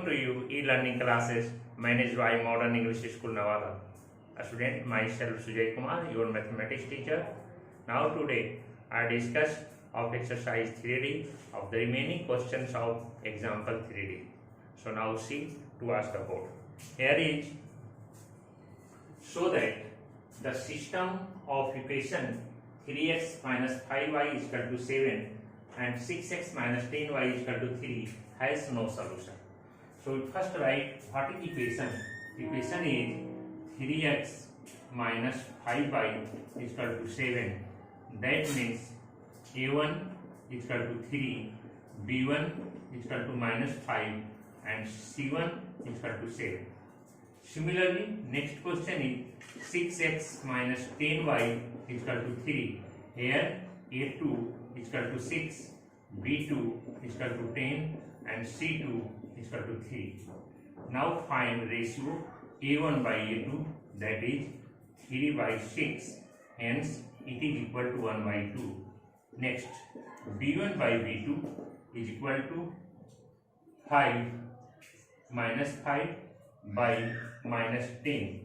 Welcome to you e-learning classes managed by Modern English School Navada. A student, myself Sujay Kumar, your mathematics teacher. Now today I discuss of exercise 3D of the remaining questions of example 3D. So now see to ask the board. Here is so that the system of equation 3x minus 5y is equal to 7 and 6x minus 10y is equal to 3 has no solution. So we first write what is equation. Equation is 3x minus 5y is equal to 7. That means a1 is equal to 3, b1 is equal to minus 5 and c1 is equal to 7. Similarly, next question is 6x minus 10y is equal to 3. Here a2 is equal to 6, b2 is equal to 10 and c2 is equal to 3. Now find ratio a1 by a2, that is 3 by 6, hence it is equal to 1 by 2. Next, b1 by b2 is equal to 5 minus 5 by minus 10,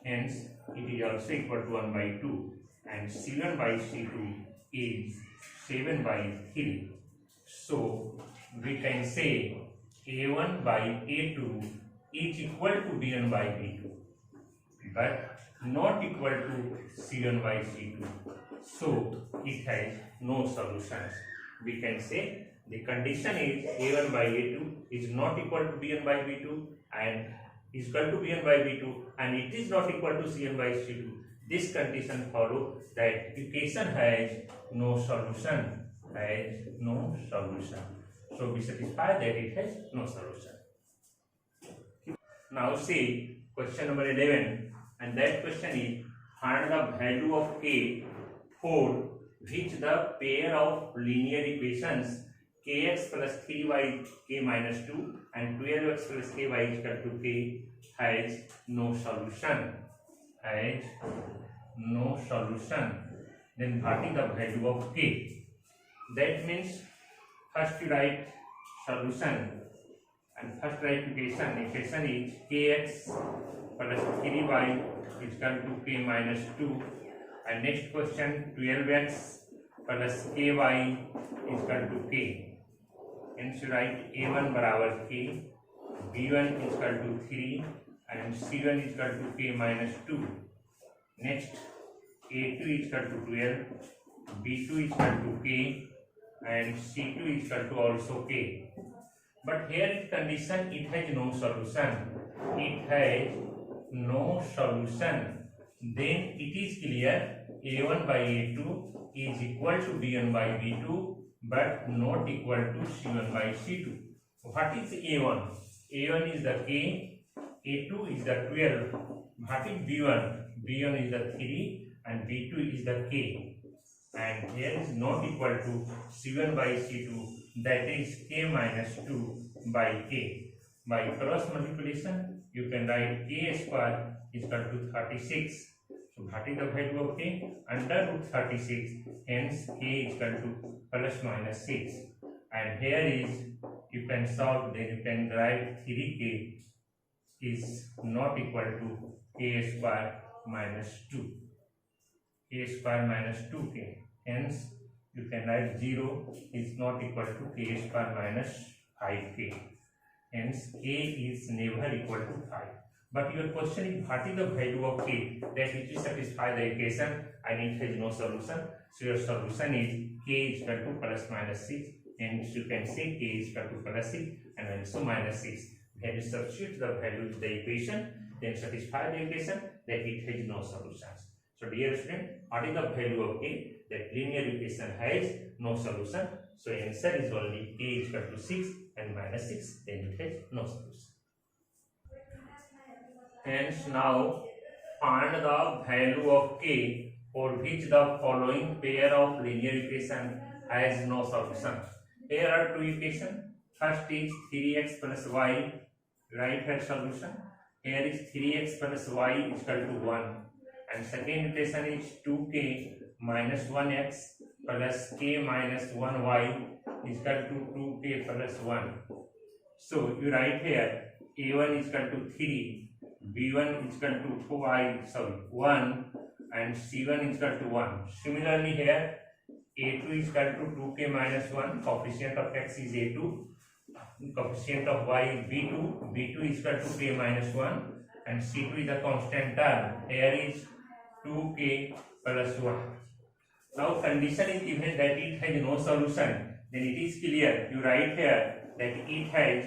hence it is also equal to 1 by 2, and c1 by c2 is 7 by 3. So we can say a1 by a2 is equal to b1 by b2 but not equal to c1 by c2. So it has no solutions. We can say the condition is a1 by a2 is not equal to b1 by b2 and is equal to b1 by b2 and it is not equal to c1 by c2. This condition follows that equation has no solution. So we satisfy that it has no solution. Now see question number 11, and that question is find the value of k for which the pair of linear equations kx plus 3y k minus 2 and 12x plus ky is equal to k has no solution. Then what is the value of k? That means first you write solution and first write equation. Equation is kx plus 3y is equal to k minus 2 and next question 12x plus ky is equal to k. Hence you write a1 barabar k, b1 is equal to 3 and c1 is equal to k minus 2. Next a2 is equal to 12, b2 is equal to k and c2 is equal to also k. But here in condition it has no solution. Then it is clear a1 by a2 is equal to b1 by b2 but not equal to c1 by c2. What is a1? a1 is the k, a2 is the 12. What is b1? b1 is the 3 and b2 is the k. And here is not equal to c1 by c2, that is k minus 2 by k. By cross multiplication you can write k square is equal to 36. So what is the value of k? Under root 36, hence k is equal to plus minus 6. And here is you can solve, then you can write 3k is not equal to k square minus 2. K square minus 2k. Hence you can write 0 is not equal to k square minus 5k. Hence k is never equal to 5. But your question is what is the value of k that it will satisfy the equation and it has no solution. So your solution is k is equal to plus minus 6. Hence you can say k is equal to plus 6 and also minus 6. When you substitute the value in the equation, then satisfy the equation that it has no solutions. So dear student, what is the value of k? That linear equation has no solution. So answer is only k is equal to 6 and minus 6, then it has no solution. Hence now find the value of k for which the following pair of linear equation has no solution. Here are two equations. First is 3x plus y, right hand solution. Here is 3x plus y is equal to 1. And second equation is 2k minus 1x plus k minus 1y is equal to 2k plus 1. So you write here a1 is equal to 3, b1 is equal to 1, and c1 is equal to 1. Similarly here a2 is equal to 2k minus 1, coefficient of x is a2, coefficient of y is b2, b2 is equal to k minus 1, and c2 is a constant term. Here is 2k plus 1. Now condition is given that it has no solution, then it is clear. You write here that it has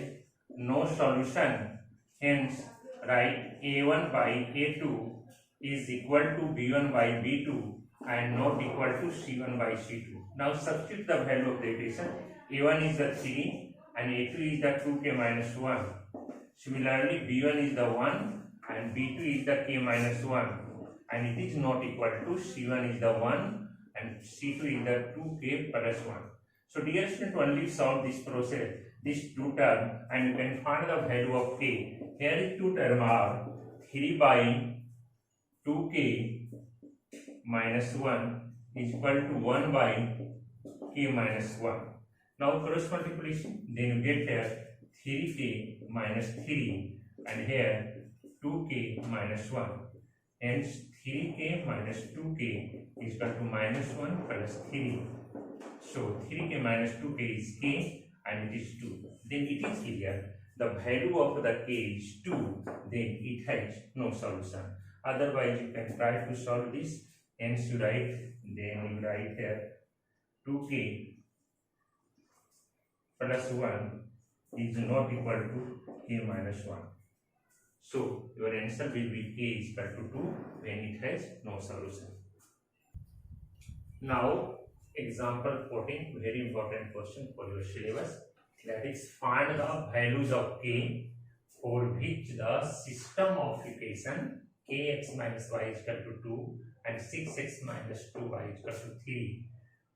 no solution. Hence, write a1 by a2 is equal to b1 by b2 and not equal to c1 by c2. Now substitute the value of the equation. a1 is the 3 and a2 is the 2k minus 1. Similarly, b1 is the 1 and b2 is the k minus 1, and it is not equal to c1 is the 1 and c2 is the 2k plus 1. So dear student, only solve this process, this two term, and you can find the value of k. Here is two term are 3 by 2k minus 1 is equal to 1 by k minus 1. Now cross multiplication, then you get here 3k minus 3 and here 2k minus 1. Hence 3k minus 2k is equal to minus 1 plus 3. So 3k minus 2k is k and it is 2. Then it is clear the value of the k is 2, then it has no solution. Otherwise you can try to solve this. Hence you write here 2k plus 1 is not equal to k minus 1. So your answer will be k is equal to 2 when it has no solution. Now example 14, very important question for your syllabus, that is find the values of k for which the system of equation kx minus y is equal to 2 and 6x minus 2y is equal to 3,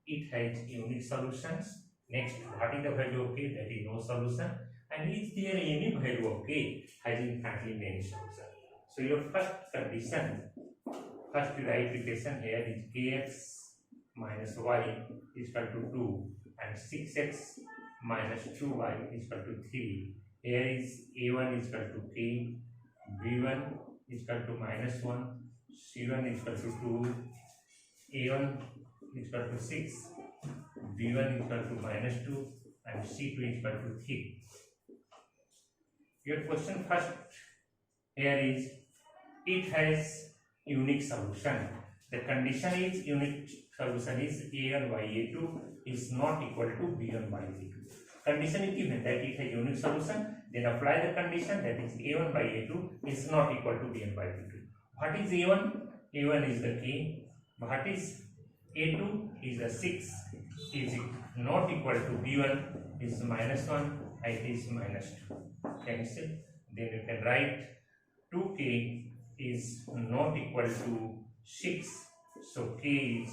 it has unique solutions. Next, what is the value of k? That is no solution. And is there any value of k has infinitely many solutions? So your first condition, first derived equation here is kx minus y is equal to 2 and 6x minus 2y is equal to 3. Here is a1 is equal to k, b1 is equal to minus 1, c1 is equal to 2, a1 is equal to 6, b1 is equal to minus 2 and c2 is equal to 3. Your question first here is it has unique solution. The condition is unique solution is a1 by a2 is not equal to b1 by b2. Condition is given that it has unique solution, then apply the condition that is a1 by a2 is not equal to b1 by b2. What is a1? a1 is the k. What is a2 is the 6 is not equal to b1 is minus 1 and it is minus 2. Cancel. Then you can write 2k is not equal to 6, so k is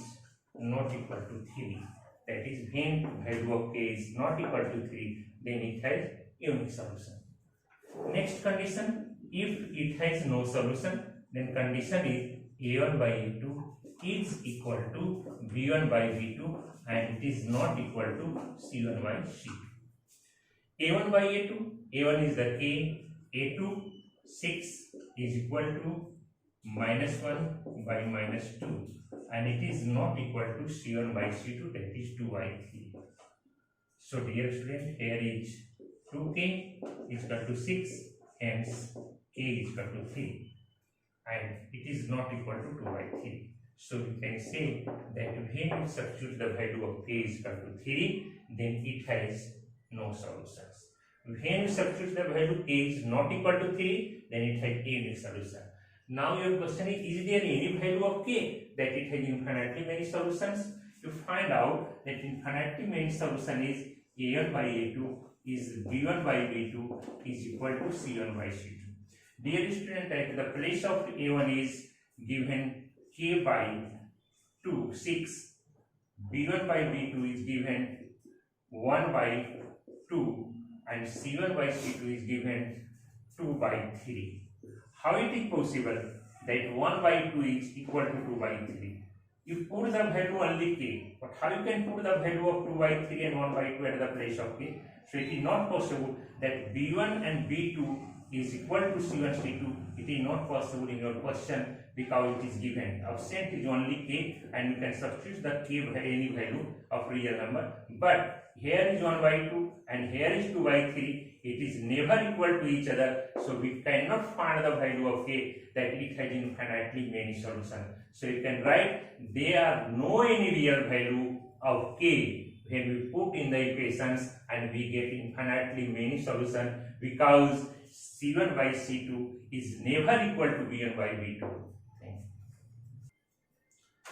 not equal to 3. That is, when value of k is not equal to 3, then it has unique solution. Next condition, if it has no solution, then condition is a1 by a2 is equal to b1 by b2 and it is not equal to c1 by c2. a1 by a2, a1 is the k, a2 6 is equal to minus 1 by minus 2 and it is not equal to c1 by c2, that is 2 by 3. So dear student, here is 2k is equal to 6, hence k is equal to 3 and it is not equal to 2 by 3. So you can say that when you substitute the value of k is equal to 3, then it has no solutions. When you substitute the value k is not equal to 3, then it has unique solution. Now your question is there any value of k that it has infinitely many solutions? You find out that infinitely many solution is a1 by a2 is b1 by b2 is equal to c1 by c2. Dear student, at the place of a1 is given k by 2, 6, b1 by b2 is given 1 by 2 and c1 by c2 is given 2 by 3. How it is possible that 1 by 2 is equal to 2 by 3? You put the value only k, but how you can put the value of 2 by 3 and 1 by 2 at the place of k? So it is not possible that b1 and b2 is equal to c1 c2. It is not possible in your question because it is given. Absent is only k, and you can substitute the k by any value of real number. But here is 1 by 2 and here is 2 by 3. It is never equal to each other, so we cannot find the value of k that it has infinitely many solutions. So you can write there are no any real value of k when we put in the equations, and we get infinitely many solutions because c1 by c2 is never equal to b1 by b2.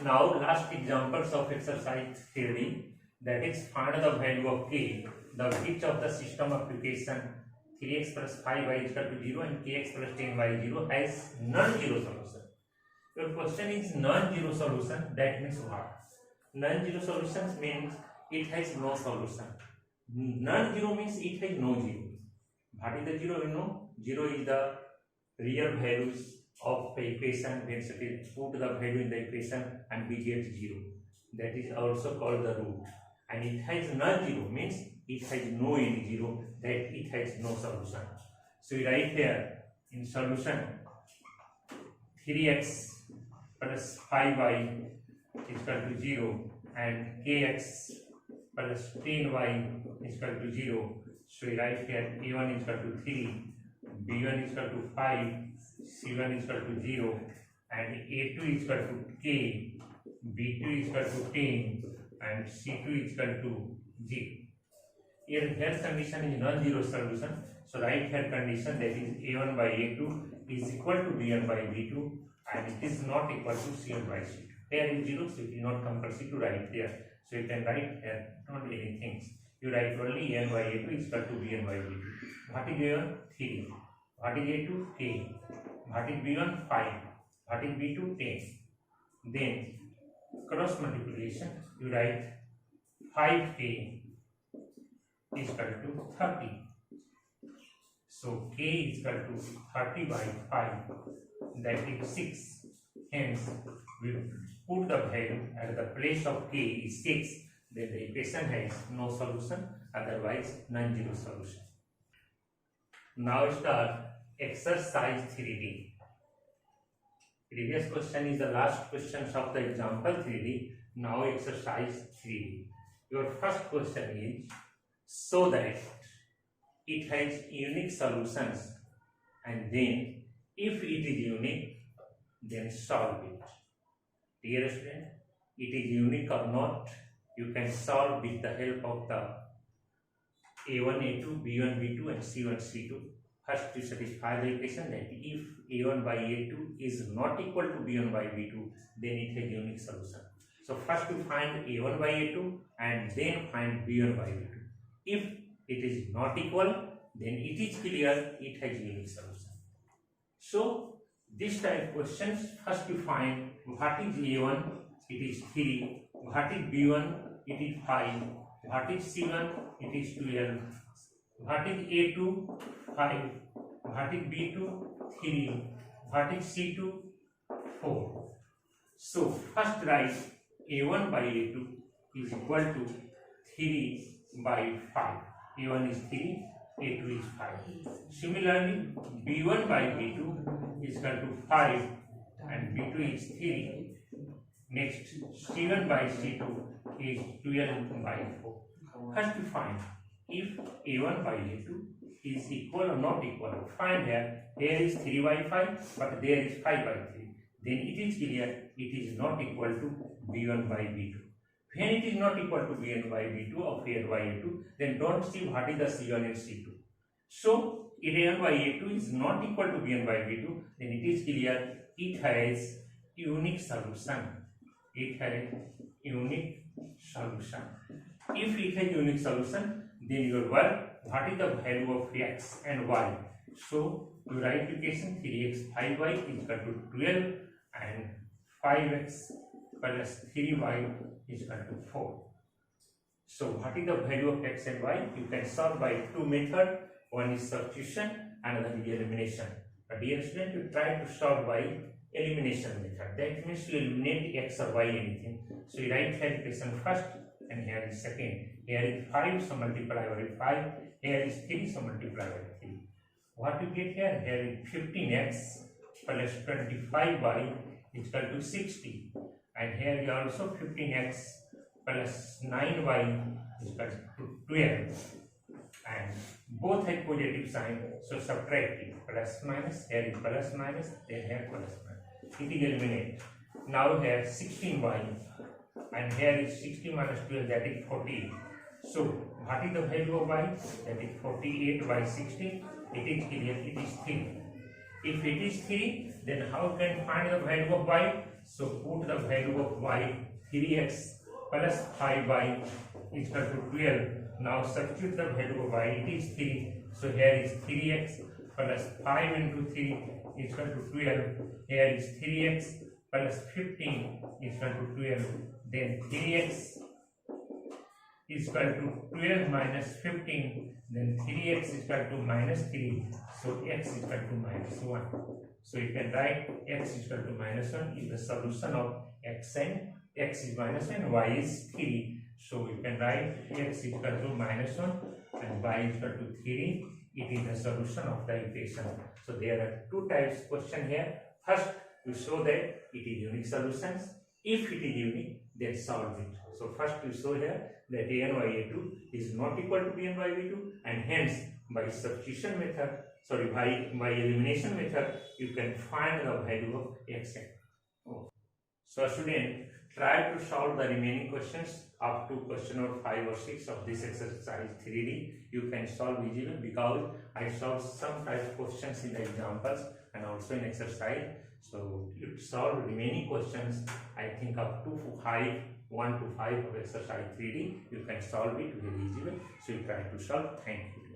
Now last examples of exercise theory, that is find the value of k, the which of the system application 3x plus 5y is equal to 0 and kx plus 10y 0 has non-zero solution. Your question is non-zero solution, that means what? Non-zero solutions means it has no solution. Non-zero means it has no zero. What is the zero? You know, zero is the real values of the equation. When we put the value in the equation and we get 0, that is also called the root. And it has non-zero means it has no any zero, that it has no solution. So we write here in solution 3x plus 5y is equal to 0 and kx plus 10y is equal to 0. So we write here a1 is equal to 3, b1 is equal to 5, c1 is equal to 0 and a2 is equal to k, b2 is equal to 10 and c2 is equal to 0. Here condition is non-zero solution. So write here condition, that is a1 by a2 is equal to b1 by b2 and it is not equal to c1 by c2. Here is 0, so it is not compulsory to write there. So you can write here not anything. You write only a1 by a2 is equal to b1 by b2. What is a1? 3. What is a2? k. What is b1? 5. What is b2? 10. Then cross multiplication, you write 5k is equal to 30. So k is equal to 30 by 5, that is 6. Hence we put the value at the place of k is 6. Then the equation has no solution, otherwise non-zero solution. Now start exercise 3D. Previous question is the last questions of the example 3D. Now exercise 3D. Your first question is, so that it has unique solutions, and then if it is unique, then solve it. Dear student, it is unique or not, you can solve with the help of the a1, a2, b1, b2 and c1, c2. First, you satisfy the equation that if a1 by a2 is not equal to b1 by b2, then it has unique solution. So first you find a1 by a2 and then find b1 by b2. If it is not equal, then it is clear it has unique solution. So this type of questions, first you find what is a1, it is 3, what is b1, it is 5, what is c1, it is 12, what is a2, 5, what is b2, 3, what is c2, 4. So first write a1 by a2 is equal to 3 by 5. a1 is 3, a2 is 5. Similarly, b1 by b2 is equal to 5 and b2 is 3. Next, c1 by c2 is 12 by 4. First to find if a1 by a2 is equal or not equal. Find here is 3 by 5 but there is 5 by 3. Then it is clear it is not equal to b1 by b2. When it is not equal to b1 by b2 or a1 by a2, then don't see what is the c1 and c2. So if a1 by a2 is not equal to b1 by b2, then it is clear it has unique solution. It has unique solution. If it has unique solution, then your work, what is the value of x and y? So you write equation 3x 5y is equal to 12 and 5x plus 3y is equal to 4. So what is the value of x and y? You can solve by two methods. One is substitution, another is elimination. But dear student, you try to solve by elimination method. That means you eliminate x or y anything. So you write here equation first and here is second. Here is 5, so multiply by 5. Here is 3, so multiply by 3. What you get here? Here is 15x plus 25y is equal to 60. And here is also 15x plus 9y is equal to 12. And both have positive sign, so subtract it. Plus minus, here is plus minus, then here plus minus. It is eliminated. Now here 16y and here is 60 minus 12, that is 48. So what is the value of y? That is 48 by 16. It is clear, it is 3. If it is 3, then how can find the value of y? So put the value of y, 3x plus 5y is equal to 12. Now substitute the value of y, it is 3. So here is 3x plus 5 into 3 is equal to 12. Here is 3x plus 15 is equal to 12. Then 3x is equal to 12 minus 15. Then 3x is equal to minus 3. So x is equal to minus 1. So you can write x is equal to minus 1 is the solution of x, and x is minus 1 and y is 3. So you can write x is equal to minus 1 and y is equal to 3. It is the solution of the equation. So there are two types question here. First, you show that it is unique solutions. If it is unique, then solve it. So first you show here that a1 by a2 is not equal to b1 by b2, and hence by substitution method, by elimination method, you can find the value of x. So student, try to solve the remaining questions up to question number 5 or 6 of this exercise 3D. You can solve easily because I solved some type of questions in the examples and also in exercise. So you solve remaining questions, I think up to 1 to 5 of exercise 3D. You can solve it very easily. So you try to solve. Thank you.